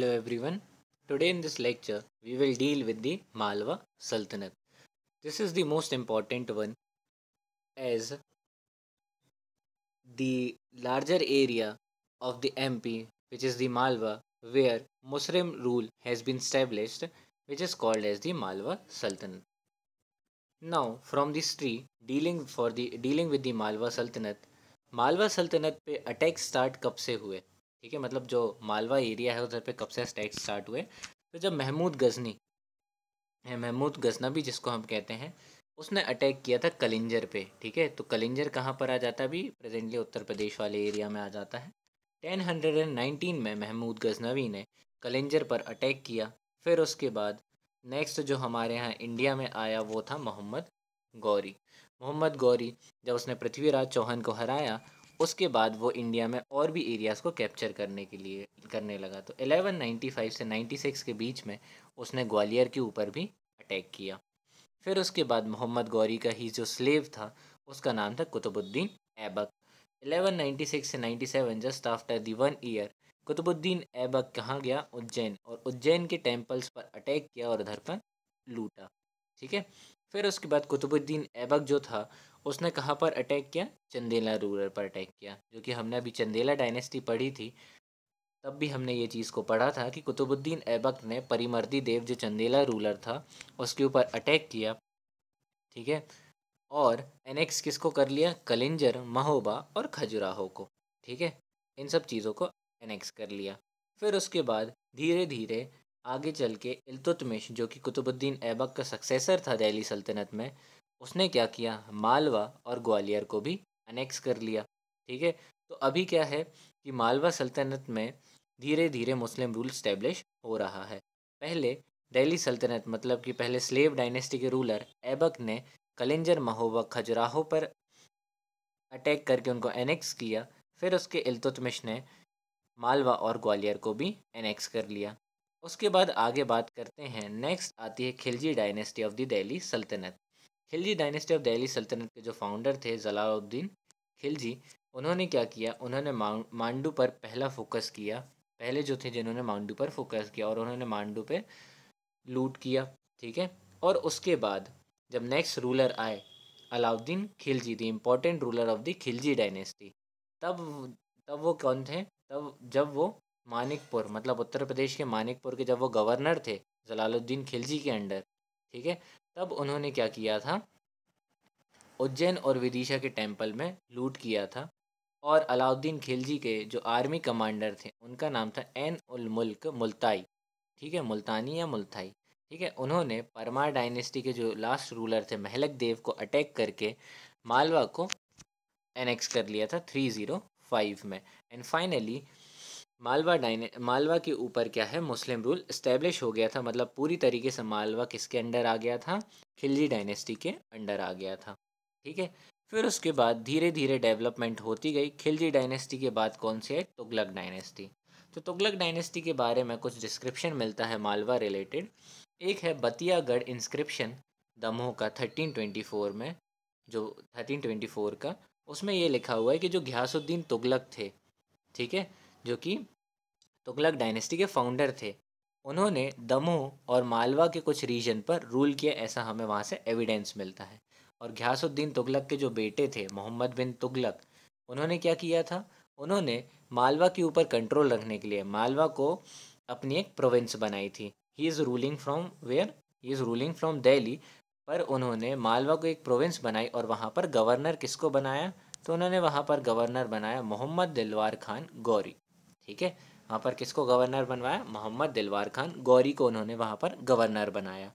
Hello everyone. Today in this lecture we will deal with the Malwa Sultanate. This is the most important one as the larger area of the MP, which is the Malwa, where Muslim rule has been established, which is called as the Malwa Sultanate. Now from this tree dealing with the Malwa सल्तनत पे attack start कब से हुए? ठीक है, मतलब जो Malwa area है उधर पे कब से अटैक स्टार्ट हुए? तो जब महमूद गजनी है, महमूद गजनबी जिसको हम कहते हैं, उसने अटैक किया था कलिंजर पे। ठीक है, तो कलिंजर कहाँ पर आ जाता है? अभी प्रेजेंटली उत्तर प्रदेश वाले एरिया में आ जाता है। 1019 में महमूद गजनवी ने कलिंजर पर अटैक किया। फिर उसके बाद नेक्स्ट जो हमारे यहाँ इंडिया में आया वो था मोहम्मद गौरी। मोहम्मद गौरी जब उसने पृथ्वीराज चौहान को हराया, उसके बाद वो इंडिया में और भी एरियाज़ को कैप्चर करने लगा। तो 1195 से 96 के बीच में उसने ग्वालियर के ऊपर भी अटैक किया। फिर उसके बाद मोहम्मद गौरी का ही जो स्लेव था उसका नाम था कुतुबुद्दीन ऐबक। 1196 से 97 just after the 1 year Qutbuddin Aibak कहाँ गया? उज्जैन, और उज्जैन के टेम्पल्स पर अटैक किया और उधर पर लूटा। ठीक है, फिर उसके बाद कुतुबुद्दीन ऐबक जो था उसने कहाँ पर अटैक किया? चंदेला रूलर पर अटैक किया। जो कि हमने अभी चंदेला डायनेस्टी पढ़ी थी, तब भी हमने ये चीज़ को पढ़ा था कि कुतुबुद्दीन ऐबक ने परिमर्दी देव जो चंदेला रूलर था उसके ऊपर अटैक किया। ठीक है, और एनेक्स किसको कर लिया? कलिंजर, महोबा और खजुराहो को। ठीक है, इन सब चीज़ों को एनेक्स कर लिया। फिर उसके बाद धीरे धीरे आगे चल के इल्तुतमिश जो कि कुतुबुद्दीन ऐबक का सक्सेसर था दिल्ली सल्तनत में, उसने क्या किया? मालवा और ग्वालियर को भी अनेक्स कर लिया। ठीक है, तो अभी क्या है कि मालवा सल्तनत में धीरे धीरे मुस्लिम रूल स्टैब्लिश हो रहा है। पहले दिल्ली सल्तनत मतलब कि पहले स्लेव डायनेस्टी के रूलर ऐबक ने कलिंजर, महोबा, खजुराहो पर अटैक करके उनको एनेक्स किया। फिर उसके इल्तुतमिश ने मालवा और ग्वालियर को भी एनेक्स कर लिया। उसके बाद आगे बात करते हैं, नेक्स्ट आती है Khilji dynasty of the Delhi सल्तनत। खिलजी डायनेस्टी ऑफ दिल्ली सल्तनत के जो फाउंडर थे जलालुद्दीन खिलजी, उन्होंने क्या किया? उन्होंने मांडू पर पहला फोकस किया। पहले जो थे जिन्होंने मांडू पर फोकस किया और उन्होंने मांडू पे लूट किया। ठीक है, और उसके बाद जब नेक्स्ट रूलर आए Alauddin Khilji, the important ruler of the Khilji dynasty, तब तब वो कौन थे? तब जब वो मानिकपुर मतलब उत्तर प्रदेश के मानिकपुर के जब वो गवर्नर थे जलालुद्दीन खिलजी के अंडर। ठीक है, तब उन्होंने क्या किया था? उज्जैन और विदिशा के टेम्पल में लूट किया था। और अलाउद्दीन खिलजी के जो आर्मी कमांडर थे उनका नाम था एन उल मुल्क मुल्ताई। ठीक है, मुल्तानी या मुल्ताई। ठीक है, उन्होंने परमार डायनेस्टी के जो लास्ट रूलर थे महलक देव को अटैक करके मालवा को एनेक्स कर लिया था 305 में। एंड फाइनली मालवा के ऊपर क्या है? मुस्लिम रूल इस्टेब्लिश हो गया था। मतलब पूरी तरीके से मालवा किसके अंडर आ गया था? खिलजी डायनेस्टी के अंडर आ गया था। ठीक है, फिर उसके बाद धीरे धीरे डेवलपमेंट होती गई। खिलजी डायनेस्टी के बाद कौन सी है? तुगलक डायनेस्टी। तो तुगलक डायनेस्टी के बारे में कुछ डिस्क्रिप्शन मिलता है मालवा रिलेटेड। एक है बतियागढ़ इंस्क्रिप्शन दमोह का 1324 में, जो 1324 का, उसमें ये लिखा हुआ है कि जो घियासुद्दीन तुगलक थे, ठीक है, जो कि तुगलक डायनेस्टी के फाउंडर थे, उन्होंने दमोह और मालवा के कुछ रीजन पर रूल किया, ऐसा हमें वहाँ से एविडेंस मिलता है। और घियासुद्दीन तुगलक के जो बेटे थे मोहम्मद बिन तुगलक, उन्होंने क्या किया था? उन्होंने मालवा के ऊपर कंट्रोल रखने के लिए मालवा को अपनी एक प्रोविंस बनाई थी। He is ruling from where? He is ruling from Delhi. पर उन्होंने मालवा को एक प्रोविंस बनाई और वहाँ पर गवर्नर किसको बनाया? तो उन्होंने वहाँ पर गवर्नर बनाया मोहम्मद दिलवार खान गौरी। ठीक है, वहाँ पर किसको गवर्नर बनवाया? मोहम्मद दिलवार खान गौरी को उन्होंने वहाँ पर गवर्नर बनाया।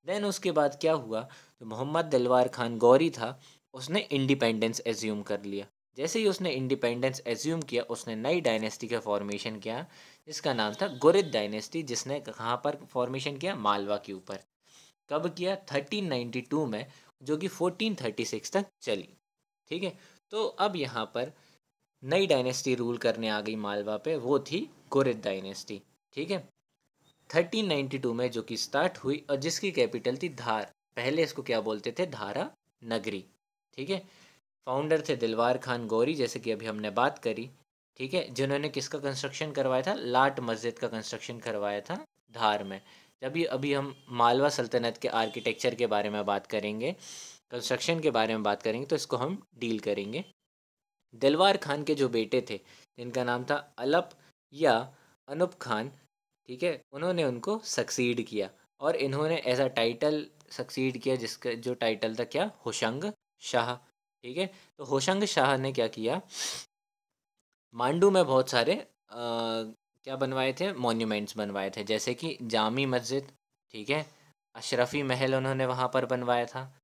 देन उसके बाद क्या हुआ? जो मोहम्मद दिलवार खान गौरी था उसने इंडिपेंडेंस एज्यूम कर लिया। जैसे ही उसने इंडिपेंडेंस एज्यूम किया, उसने नई डायनेस्टी का फॉर्मेशन किया जिसका नाम था गुरिद डायनेस्टी, जिसने कहाँ पर फॉर्मेशन किया? मालवा के ऊपर। कब किया? 1392 में, जो कि 1436 तक चली। ठीक है, तो अब यहाँ पर नई डायनेस्टी रूल करने आ गई मालवा पे, वो थी गुरिद डायनेस्टी। ठीक है, 1392 में जो कि स्टार्ट हुई और जिसकी कैपिटल थी धार। पहले इसको क्या बोलते थे? धारा नगरी। ठीक है, फाउंडर थे दिलवार खान गौरी, जैसे कि अभी हमने बात करी। ठीक है, जिन्होंने किसका कंस्ट्रक्शन करवाया था, लाट मस्जिद का कंस्ट्रक्शन करवाया था धार में। जब ये अभी हम मालवा सल्तनत के आर्किटेक्चर के बारे में बात करेंगे, कंस्ट्रक्शन के बारे में बात करेंगे, तो इसको हम डील करेंगे। दिलवार खान के जो बेटे थे जिनका नाम था अलप या अनूप खान, ठीक है, उन्होंने उनको सक्सीड किया और इन्होंने ऐसा टाइटल सक्सीड किया जिसका जो टाइटल था क्या, होशंग शाह। ठीक है, तो होशंग शाह ने क्या किया, मांडू में बहुत सारे क्या बनवाए थे, मॉन्यूमेंट्स बनवाए थे, जैसे कि जामी मस्जिद, ठीक है, अशरफी महल उन्होंने वहाँ पर बनवाया था,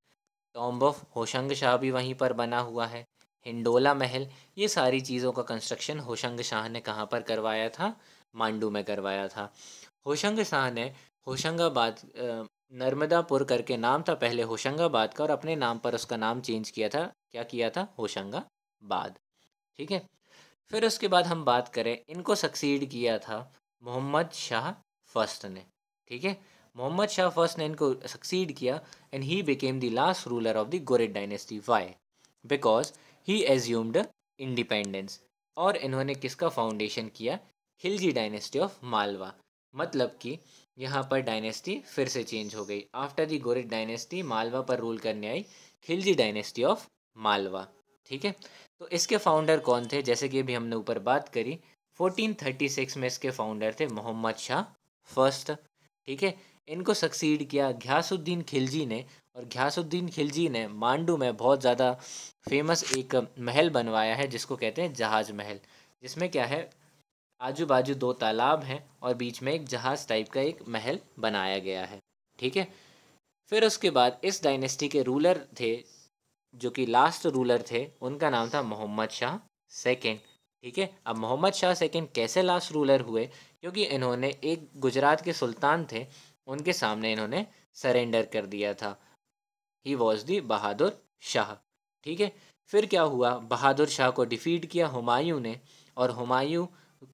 टॉम्ब ऑफ होशंग शाह भी वहीं पर बना हुआ है, हिंडोला महल, ये सारी चीज़ों का कंस्ट्रक्शन होशंग शाह ने कहाँ पर करवाया था, मांडू में करवाया था। होशंग शाह ने होशंगाबाद नर्मदापुर करके नाम था पहले होशंगाबाद का, और अपने नाम पर उसका नाम चेंज किया था, क्या किया था, होशंगाबाद। ठीक है, फिर उसके बाद हम बात करें, इनको सक्सीड किया था मोहम्मद शाह फर्स्ट ने। ठीक है, मोहम्मद शाह फर्स्ट ने इनको सक्सीड किया and he became the last ruler of the Ghurid dynasty. Why? Because he assumed independence. और इन्होंने किसका फाउंडेशन किया, खिलजी डायनेस्टी ऑफ मालवा। मतलब कि यहाँ पर डायनेस्टी फिर से चेंज हो गई, after the Ghurid dynasty Malwa पर रूल करने आई खिलजी डायनेस्टी ऑफ मालवा। ठीक है, तो इसके फाउंडर कौन थे, जैसे कि अभी हमने ऊपर बात करी, 1436 में इसके फाउंडर थे मोहम्मद शाह फर्स्ट। ठीक है, इनको सक्सीड किया घियासुद्दीन खिलजी ने, और घियासुद्दीन खिलजी ने मांडू में बहुत ज़्यादा फेमस एक महल बनवाया है जिसको कहते हैं जहाज महल, जिसमें क्या है, आजू बाजू दो तालाब हैं और बीच में एक जहाज टाइप का एक महल बनाया गया है। ठीक है, फिर उसके बाद इस डायनेस्टी के रूलर थे, जो कि लास्ट रूलर थे, उनका नाम था मोहम्मद शाह सेकंड। ठीक है, अब मोहम्मद शाह सेकंड कैसे लास्ट रूलर हुए, क्योंकि इन्होंने एक गुजरात के सुल्तान थे उनके सामने इन्होंने सरेंडर कर दिया था। He was the Bahadur Shah. ठीक है, फिर क्या हुआ, बहादुर शाह को डिफीट किया हुमायूं ने, और हुमायूं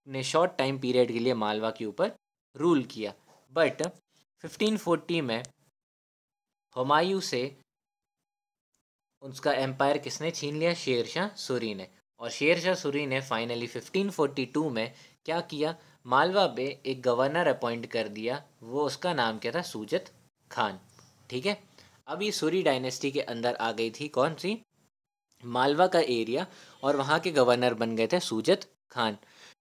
ने शॉर्ट टाइम पीरियड के लिए मालवा के ऊपर रूल किया। बट 1540 में हुमायूं से उसका एम्पायर किसने छीन लिया, शेरशाह सूरी ने। और शेरशाह सूरी ने फाइनली 1542 में क्या किया, मालवा पे एक गवर्नर अपॉइंट कर दिया, वो उसका नाम क्या था, सूजत खान। ठीक है, अब ये सूरी डायनेस्टी के अंदर आ गई थी कौन सी, मालवा का एरिया, और वहाँ के गवर्नर बन गए थे सूजत खान।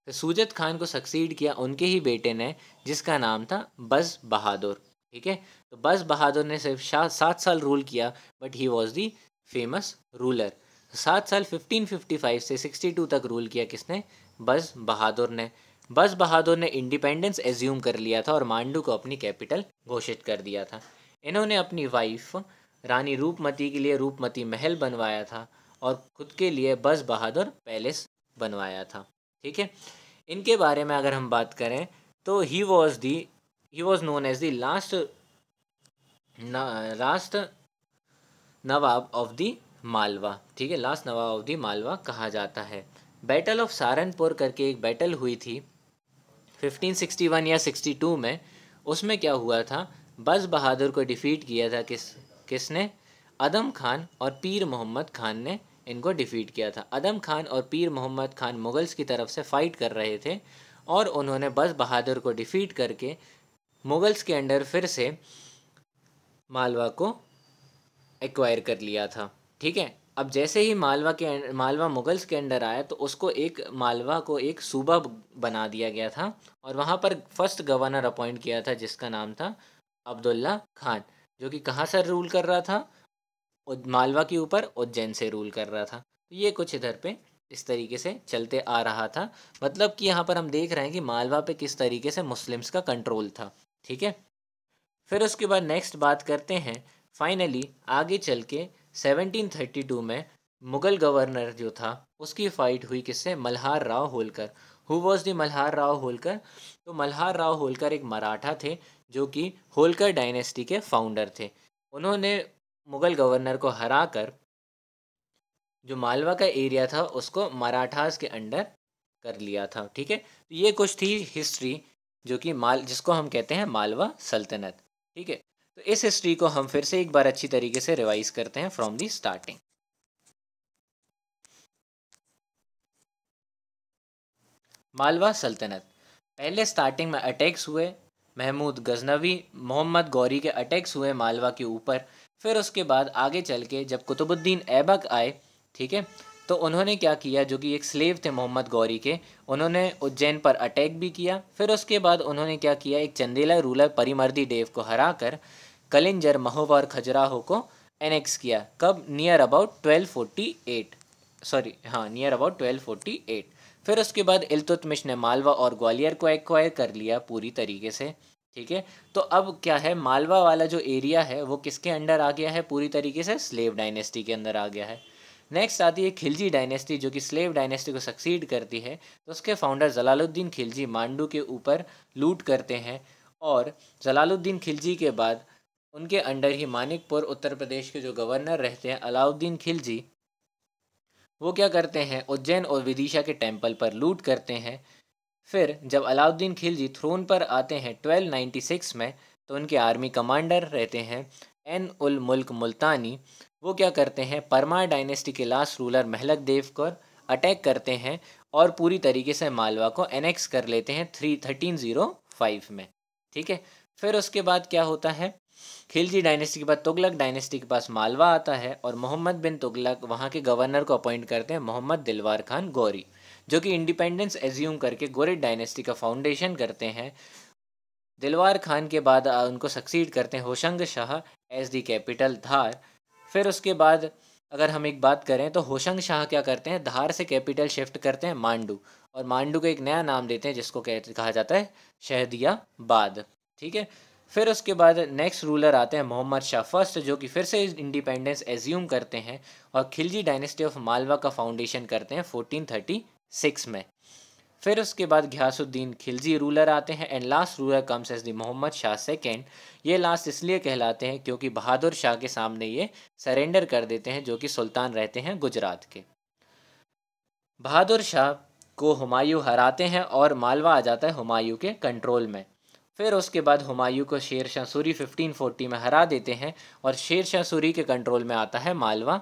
तो सूजत खान को सक्सीड किया उनके ही बेटे ने, जिसका नाम था बज़ बहादुर। ठीक है, तो बज़ बहादुर ने सिर्फ 7 साल रूल किया, but he was the famous ruler. 7 साल 1555 से 62 तक रूल किया किसने, बज़ बहादुर ने। बज़ बहादुर ने इंडिपेंडेंस एज्यूम कर लिया था और मांडू को अपनी कैपिटल घोषित कर दिया था। इन्होंने अपनी वाइफ रानी रूपमती के लिए रूपमती महल बनवाया था और खुद के लिए बज़ बहादुर पैलेस बनवाया था। ठीक है, इनके बारे में अगर हम बात करें तो he was known as the last nawab of the Malwa. ठीक है, last nawab of the Malwa कहा जाता है। बैटल ऑफ सहारनपुर करके एक बैटल हुई थी 1561 या 62 में। उसमें क्या हुआ था, बज़ बहादुर को डिफीट किया था किसने, अदम खान और पीर मोहम्मद खान ने इनको डिफीट किया था। अदम खान और पीर मोहम्मद खान मुगल्स की तरफ से फ़ाइट कर रहे थे और उन्होंने बज़ बहादुर को डिफीट करके मुगल्स के अंडर फिर से मालवा को एक्वायर कर लिया था। ठीक है, अब जैसे ही मालवा मुगल्स के अंडर आया तो उसको एक मालवा को एक सूबा बना दिया गया था और वहाँ पर फर्स्ट गवर्नर अपॉइंट किया था जिसका नाम था अब्दुल्ला खान, जो कि कहाँ से रूल कर रहा था, मालवा के ऊपर उज्जैन से रूल कर रहा था। तो ये कुछ इधर पे इस तरीके से चलते आ रहा था। मतलब कि यहाँ पर हम देख रहे हैं कि मालवा पे किस तरीके से मुस्लिम्स का कंट्रोल था। ठीक है, फिर उसके बाद नेक्स्ट बात करते हैं, फाइनली आगे चल के 1732 में मुग़ल गवर्नर जो था उसकी फ़ाइट हुई किससे, Malhar Rao Holkar. Who was the Malhar Rao Holkar, तो मल्हार राव होलकर एक मराठा थे जो कि होलकर डायनेस्टी के फाउंडर थे। उन्होंने मुग़ल गवर्नर को हरा कर जो मालवा का एरिया था उसको मराठास के अंडर कर लिया था। ठीक है, तो ये कुछ थी हिस्ट्री जो कि जिसको हम कहते हैं मालवा सल्तनत। ठीक है, तो इस हिस्ट्री को हम फिर से एक बार अच्छी तरीके से रिवाइज करते हैं फ्रॉम दी स्टार्टिंग। मालवा सल्तनत। पहले स्टार्टिंग में अटैक्स हुए, महमूद गजनवी मोहम्मद गौरी के अटैक्स हुए मालवा के ऊपर। फिर उसके बाद आगे चल के जब कुतुबुद्दीन ऐबक आए, ठीक है, तो उन्होंने क्या किया, जो कि एक स्लेव थे मोहम्मद गौरी के, उन्होंने उज्जैन पर अटैक भी किया। फिर उसके बाद उन्होंने क्या किया, एक चंदेला रूलर परिमर्दी देव को हरा कर कलिंजर, महोबा और खजुराहो को एनेक्स किया। कब? नियर अबाउट 1248, सॉरी हाँ, नियर अबाउट 1248। फिर उसके बाद इल्तुतमिश ने मालवा और ग्वालियर को एक्वायर कर लिया पूरी तरीके से, ठीक है। तो अब क्या है, मालवा वाला जो एरिया है वो किसके अंडर आ गया है, पूरी तरीके से स्लेव डायनेस्टी के अंदर आ गया है। नेक्स्ट आती है खिलजी डायनेस्टी, जो कि स्लेव डायनेस्टी को सक्सीड करती है। तो उसके फाउंडर जलालुद्दीन खिलजी मांडू के ऊपर लूट करते हैं, और जलालुद्दीन खिलजी के बाद उनके अंडर ही मानिकपुर उत्तर प्रदेश के जो गवर्नर रहते हैं अलाउद्दीन खिलजी, वो क्या करते हैं, उज्जैन और विदिशा के टेम्पल पर लूट करते हैं। फिर जब अलाउद्दीन खिलजी थ्रोन पर आते हैं 1296 में, तो उनके आर्मी कमांडर रहते हैं एन उल मुल्क मुल्तानी। वो क्या करते हैं, परमार डायनेस्टी के लास्ट रूलर महलक देव को अटैक करते हैं और पूरी तरीके से मालवा को एनेक्स कर लेते हैं 1305 में, ठीक है। फिर उसके बाद क्या होता है, खिलजी डायनेस्टी के बाद तुगलक डायनेस्टी के पास मालवा आता है, और मोहम्मद बिन तुगलक वहाँ के गवर्नर को अपॉइंट करते हैं मोहम्मद दिलवार खान गौरी, जो कि इंडिपेंडेंस एज्यूम करके गोरिड डायनेस्टी का फाउंडेशन करते हैं। दिलवार खान के बाद उनको सक्सीड करते हैं Hoshang Shah as the capital Dhar. फिर उसके बाद अगर हम एक बात करें तो होशंग शाह क्या करते हैं, धार से कैपिटल शिफ्ट करते हैं मांडू, और मांडू को एक नया नाम देते हैं जिसको कहा जाता है शहदियाबाद, ठीक है। फिर उसके बाद नेक्स्ट रूलर आते हैं मोहम्मद शाह फर्स्ट, जो कि फिर से इंडिपेंडेंस एज्यूम करते हैं और खिलजी डायनेस्टी ऑफ मालवा का फाउंडेशन करते हैं 1436 में। फिर उसके बाद घियासुद्दीन खिलजी रूलर आते हैं, and last ruler comes as the Mohammad Shah second. ये लास्ट इसलिए कहलाते हैं क्योंकि बहादुर शाह के सामने ये सरेंडर कर देते हैं, जो कि सुल्तान रहते हैं गुजरात के। बहादुर शाह को हुमायूं हराते हैं और मालवा आ जाता है हुमायूं के कंट्रोल में। फिर उसके बाद हुमायूं को शेर शाह सूरी 1540 में हरा देते हैं, और शेर शाह सूरी के कंट्रोल में आता है मालवा,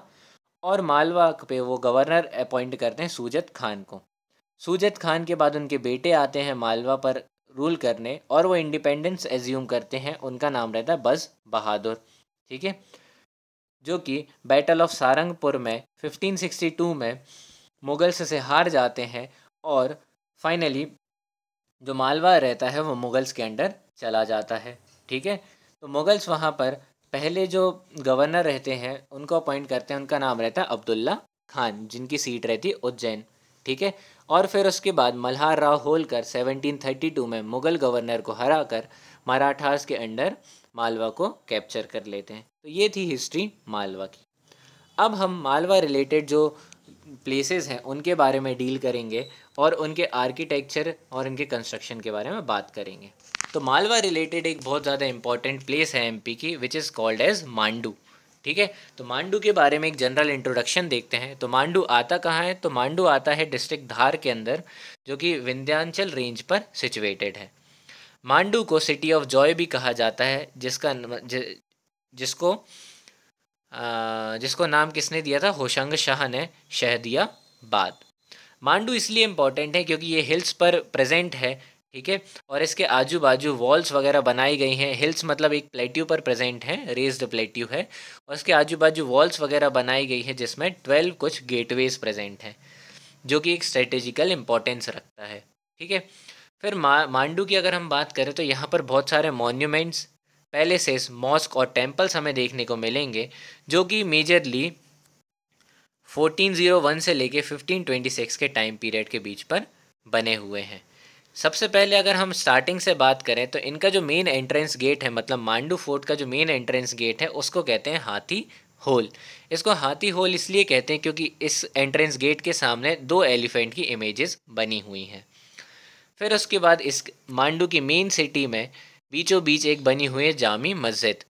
और मालवा पे वो गवर्नर अपॉइंट करते हैं सूजत खान को। सूजत खान के बाद उनके बेटे आते हैं मालवा पर रूल करने, और वो इंडिपेंडेंस एज्यूम करते हैं, उनका नाम रहता है बज़ बहादुर, ठीक है, जो कि बैटल ऑफ सारंगपुर में 1562 में मुगल्स से हार जाते हैं, और फाइनली जो मालवा रहता है वो मुगल्स के अंडर चला जाता है, ठीक है। तो मुगल्स वहाँ पर पहले जो गवर्नर रहते हैं उनको अपॉइंट करते हैं, उनका नाम रहता है अब्दुल्ला खान, जिनकी सीट रहती है उज्जैन, ठीक है। और फिर उसके बाद मल्हार राव होलकर 1732 में मुग़ल गवर्नर को हरा कर मराठास के अंडर मालवा को कैप्चर कर लेते हैं। तो ये थी हिस्ट्री मालवा की। अब हम मालवा रिलेटेड जो प्लेसेस हैं उनके बारे में डील करेंगे, और उनके आर्किटेक्चर और इनके कंस्ट्रक्शन के बारे में बात करेंगे। तो मालवा रिलेटेड एक बहुत ज़्यादा इंपॉर्टेंट प्लेस है एमपी की, which is called as Mandu, ठीक है। तो मांडू के बारे में एक जनरल इंट्रोडक्शन देखते हैं। तो मांडू आता कहाँ है, तो मांडू आता है डिस्ट्रिक्ट धार के अंदर, जो कि विंध्याचल रेंज पर सिचुएटेड है। मांडू को सिटी ऑफ जॉय भी कहा जाता है, जिसको नाम किसने दिया था, होशंग शाह ने शहदियाबाद। मांडू इसलिए इम्पॉर्टेंट है क्योंकि ये हिल्स पर प्रेजेंट है, ठीक है, और इसके आजू बाजू वॉल्स वगैरह बनाई गई हैं। हिल्स मतलब एक प्लेट्यू पर प्रेजेंट है, रेज्ड प्लेट्यू है, और इसके आजू बाजू वॉल्स वगैरह बनाई गई है, जिसमें 12 कुछ गेटवेज प्रेजेंट हैं, जो कि एक स्ट्रेटेजिकल इम्पोर्टेंस रखता है, ठीक है। फिर मांडू की अगर हम बात करें तो यहाँ पर बहुत सारे मॉन्यूमेंट्स, पैलेसेस, मॉस्क और टेम्पल्स हमें देखने को मिलेंगे, जो कि मेजरली 1401 से लेके 1526 के टाइम पीरियड के बीच पर बने हुए हैं। सबसे पहले अगर हम स्टार्टिंग से बात करें तो इनका जो मेन एंट्रेंस गेट है, मतलब मांडू फोर्ट का जो मेन एंट्रेंस गेट है, उसको कहते हैं हाथी होल। इसको हाथी होल इसलिए कहते हैं क्योंकि इस एंट्रेंस गेट के सामने 2 एलिफेंट की इमेजेस बनी हुई हैं। फिर उसके बाद इस मांडू की मेन सिटी में बीचों बीच एक बनी हुई है जामी मस्जिद।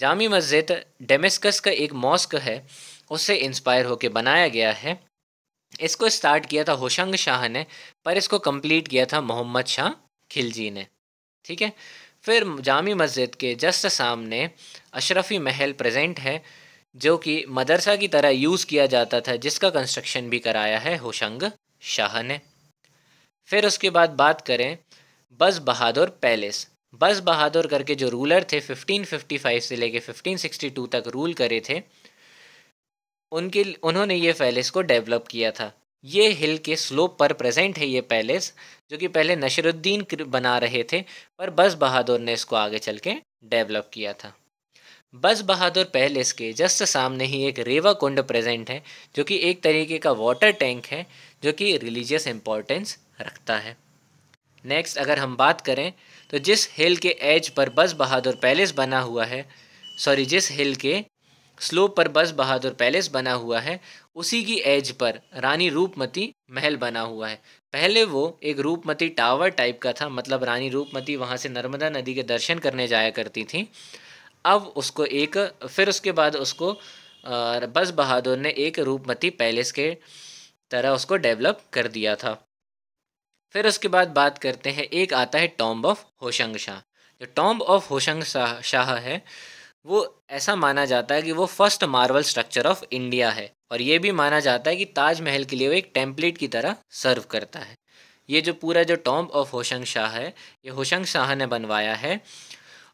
जामी मस्जिद डेमेस्कस का एक मॉस्क है, उससे इंस्पायर होकर बनाया गया है। इसको स्टार्ट किया था होशंग शाह ने, पर इसको कंप्लीट किया था मोहम्मद शाह खिलजी ने, ठीक है। फिर जामी मस्जिद के जस्ट सामने अशरफी महल प्रेजेंट है, जो कि मदरसा की तरह यूज़ किया जाता था, जिसका कंस्ट्रक्शन भी कराया है होशंग शाह ने। फिर उसके बाद बात करें बज़ बहादुर पैलेस। बज़ बहादुर करके जो रूलर थे 1555 से लेके 1562 तक रूल करे थे, उन्होंने ये पैलेस को डेवलप किया था। ये हिल के स्लोप पर प्रेजेंट है ये पैलेस, जो कि पहले नसरुद्दीन बना रहे थे, पर बज़ बहादुर ने इसको आगे चल के डेवलप किया था। बज़ बहादुर पैलेस के जस्ट सामने ही एक रेवा कुंड प्रेजेंट है, जो कि एक तरीके का वाटर टैंक है, जो कि रिलीजियस इम्पोर्टेंस रखता है। नेक्स्ट अगर हम बात करें तो जिस हिल के एज पर बज़ बहादुर पैलेस बना हुआ है, जिस हिल के स्लोप पर बज़ बहादुर पैलेस बना हुआ है, उसी की एज पर रानी रूपमती महल बना हुआ है। पहले वो एक रूपमती टावर टाइप का था, मतलब रानी रूपमती वहाँ से नर्मदा नदी के दर्शन करने जाया करती थी। अब उसको फिर उसके बाद उसको बज़ बहादुर ने एक रूपमती पैलेस के तरह उसको डेवलप कर दिया था। फिर उसके बाद बात करते हैं, एक आता है टॉम्ब ऑफ होशंग शाह। जो टॉम्ब ऑफ होशंग शाह है, वो ऐसा माना जाता है कि वो first marble structure of India है, और ये भी माना जाता है कि ताजमहल के लिए वो एक टेम्पलेट की तरह सर्व करता है। ये जो पूरा जो टॉम्ब ऑफ होशंग शाह है, ये होशंग शाह ने बनवाया है,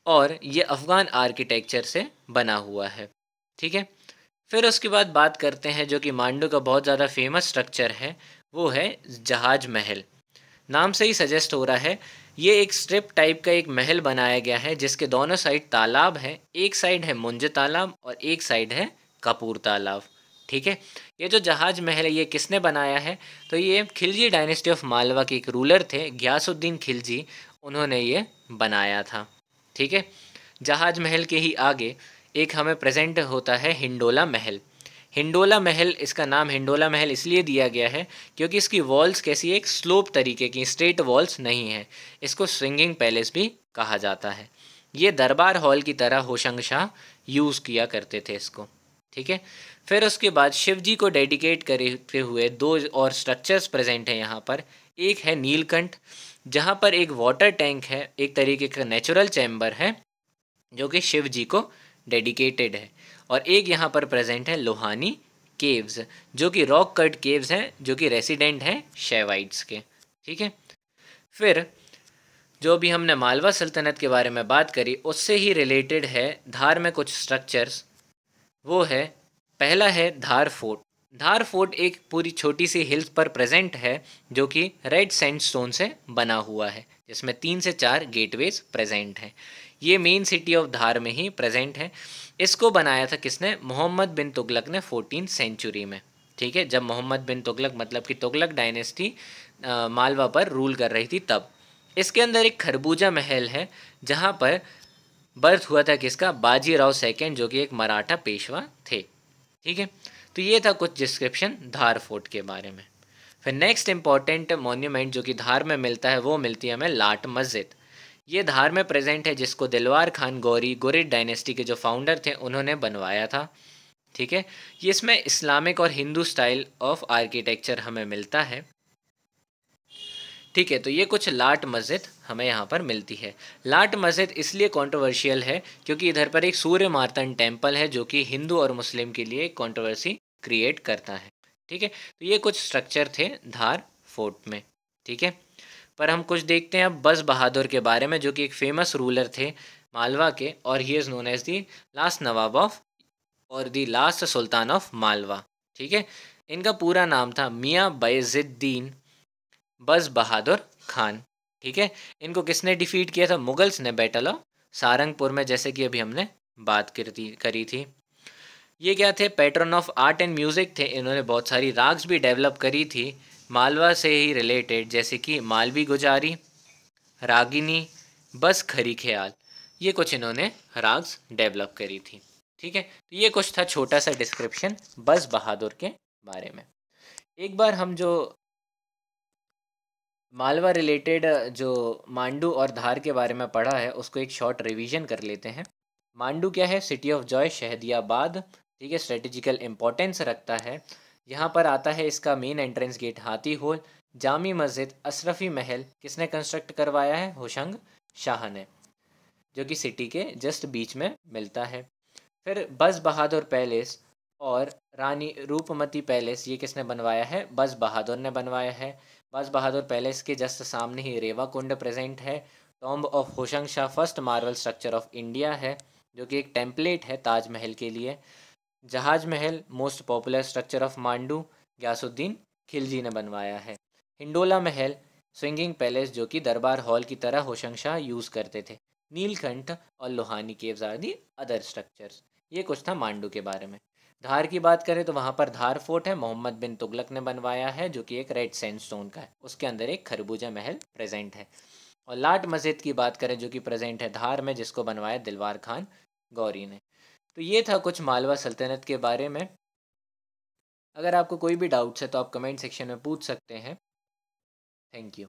और ये अफ़गान आर्किटेक्चर से बना हुआ है। ठीक है। फिर उसके बाद बात करते हैं जो कि मांडू का बहुत ज़्यादा फेमस स्ट्रक्चर है, वो है जहाज महल। नाम से ही सजेस्ट हो रहा है, ये एक स्ट्रिप टाइप का एक महल बनाया गया है, जिसके दोनों साइड तालाब है। एक साइड है मुंज तालाब और एक साइड है कपूर तालाब। ठीक है। ये जो जहाज महल है, ये किसने बनाया है? तो ये खिलजी डायनेस्टी ऑफ मालवा के एक रूलर थे, घियासुद्दीन खिलजी, उन्होंने ये बनाया था। ठीक है। जहाज महल के ही आगे एक हमें प्रेजेंट होता है हिंडोला महल। हिंडोला महल, इसका नाम हिंडोला महल इसलिए दिया गया है क्योंकि इसकी वॉल्स कैसी, एक स्लोप तरीके की, स्ट्रेट वॉल्स नहीं है। इसको स्विंगिंग पैलेस भी कहा जाता है। ये दरबार हॉल की तरह होशंग शाह यूज़ किया करते थे इसको। ठीक है। फिर उसके बाद शिव जी को डेडिकेट करते हुए दो और स्ट्रक्चर्स प्रेजेंट हैं यहाँ पर। एक है नीलकंठ, जहाँ पर एक वाटर टैंक है, एक तरीके का नेचुरल चैम्बर है, जो कि शिव जी को डेडिकेटेड है। और एक यहाँ पर प्रेजेंट है लोहानी केव्स, जो कि रॉक कट केव्स हैं, जो कि रेसिडेंट हैं शैवाइट्स के। ठीक है। फिर जो भी हमने मालवा सल्तनत के बारे में बात करी, उससे ही रिलेटेड है धार में कुछ स्ट्रक्चर्स। वो है, पहला है धार फोर्ट। धार फोर्ट एक पूरी छोटी सी हिल्स पर प्रेजेंट है, जो कि रेड सैंडस्टोन से बना हुआ है, जिसमें 3 से 4 गेटवेज प्रेजेंट हैं। ये मेन सिटी ऑफ धार में ही प्रेजेंट है। इसको बनाया था किसने? मोहम्मद बिन तुगलक ने 14th सेंचुरी में। ठीक है। जब मोहम्मद बिन तुगलक, मतलब कि तुगलक डायनेस्टी मालवा पर रूल कर रही थी तब। इसके अंदर एक खरबूजा महल है, जहाँ पर बर्थ हुआ था किसका? बाजीराव सेकंड, जो कि एक मराठा पेशवा थे। ठीक है। तो ये था कुछ डिस्क्रिप्शन धार फोर्ट के बारे में। फिर नेक्स्ट इंपॉर्टेंट मॉन्यूमेंट जो कि धार में मिलता है, वो मिलती है हमें लाट मस्जिद। ये धार में प्रेजेंट है, जिसको दिलवार खान गौरी, गुरिद डायनेस्टी के जो फाउंडर थे, उन्होंने बनवाया था। ठीक है। ये इसमें इस्लामिक और हिंदू स्टाइल ऑफ आर्किटेक्चर हमें मिलता है। ठीक है। तो ये कुछ लाट मस्जिद हमें यहाँ पर मिलती है। लाट मस्जिद इसलिए कंट्रोवर्शियल है क्योंकि इधर पर एक सूर्य मार्तंड टेम्पल है, जो कि हिंदू और मुस्लिम के लिए कंट्रोवर्सी क्रिएट करता है। ठीक है। तो ये कुछ स्ट्रक्चर थे धार फोर्ट में। ठीक है। पर हम कुछ देखते हैं अब बज़ बहादुर के बारे में, जो कि एक फेमस रूलर थे मालवा के, और he is known as the last nawab of और the last sultan of Malwa. ठीक है। इनका पूरा नाम था मियाँ बायज़ुद्दीन बज़ बहादुर खान। ठीक है। इनको किसने डिफीट किया था? मुगल्स ने, बैटल ऑफ सारंगपुर में, जैसे कि अभी हमने बात करी थी। ये क्या थे? Pattern of art and music थे। इन्होंने बहुत सारी राग्स भी डेवलप करी थी मालवा से ही रिलेटेड, जैसे कि मालवी गुजारी, रागिनी, बस खरी ख्याल। ये कुछ इन्होंने राग्स डेवलप करी थी। ठीक है। तो ये कुछ था छोटा सा डिस्क्रिप्शन बज़ बहादुर के बारे में। एक बार हम जो मालवा रिलेटेड जो मांडू और धार के बारे में पढ़ा है, उसको एक शॉर्ट रिवीजन कर लेते हैं। मांडू क्या है? City of joy, Shadiabad. ठीक है। स्ट्रेटेजिकल इम्पोर्टेंस रखता है। यहाँ पर आता है इसका मेन एंट्रेंस गेट हाथी होल। जामी मस्जिद, अशरफी महल किसने कंस्ट्रक्ट करवाया है? होशंग शाह ने, जो कि सिटी के जस्ट बीच में मिलता है। फिर बज़ बहादुर पैलेस और रानी रूपमती पैलेस, ये किसने बनवाया है? बज़ बहादुर ने बनवाया है। बाज बहादुर पैलेस के जस्ट सामने ही रेवा कुंड प्रेजेंट है। Tomb of Hoshang Shah first marble structure of India है, जो कि एक टेम्पलेट है ताजमहल के लिए। Jahaz Mahal most popular structure of Mandu, Ghiyasuddin Khilji ने बनवाया है। हिंडोला महल स्विंगिंग पैलेस, जो कि दरबार हॉल की तरह होशंग शाह यूज़ करते थे। नीलकंठ और Lohani caves are the other structures. ये कुछ था मांडू के बारे में। धार की बात करें तो वहाँ पर धार फोर्ट है, मोहम्मद बिन तुगलक ने बनवाया है, जो कि एक रेड सैंडस्टोन का है। उसके अंदर एक खरबूजा महल प्रेजेंट है। और लाट मस्जिद की बात करें जो कि प्रेजेंट है धार में, जिसको बनवाया दिलवार खान गौरी ने। तो ये था कुछ मालवा सल्तनत के बारे में। अगर आपको कोई भी डाउट्स है तो आप कमेंट सेक्शन में पूछ सकते हैं। Thank you.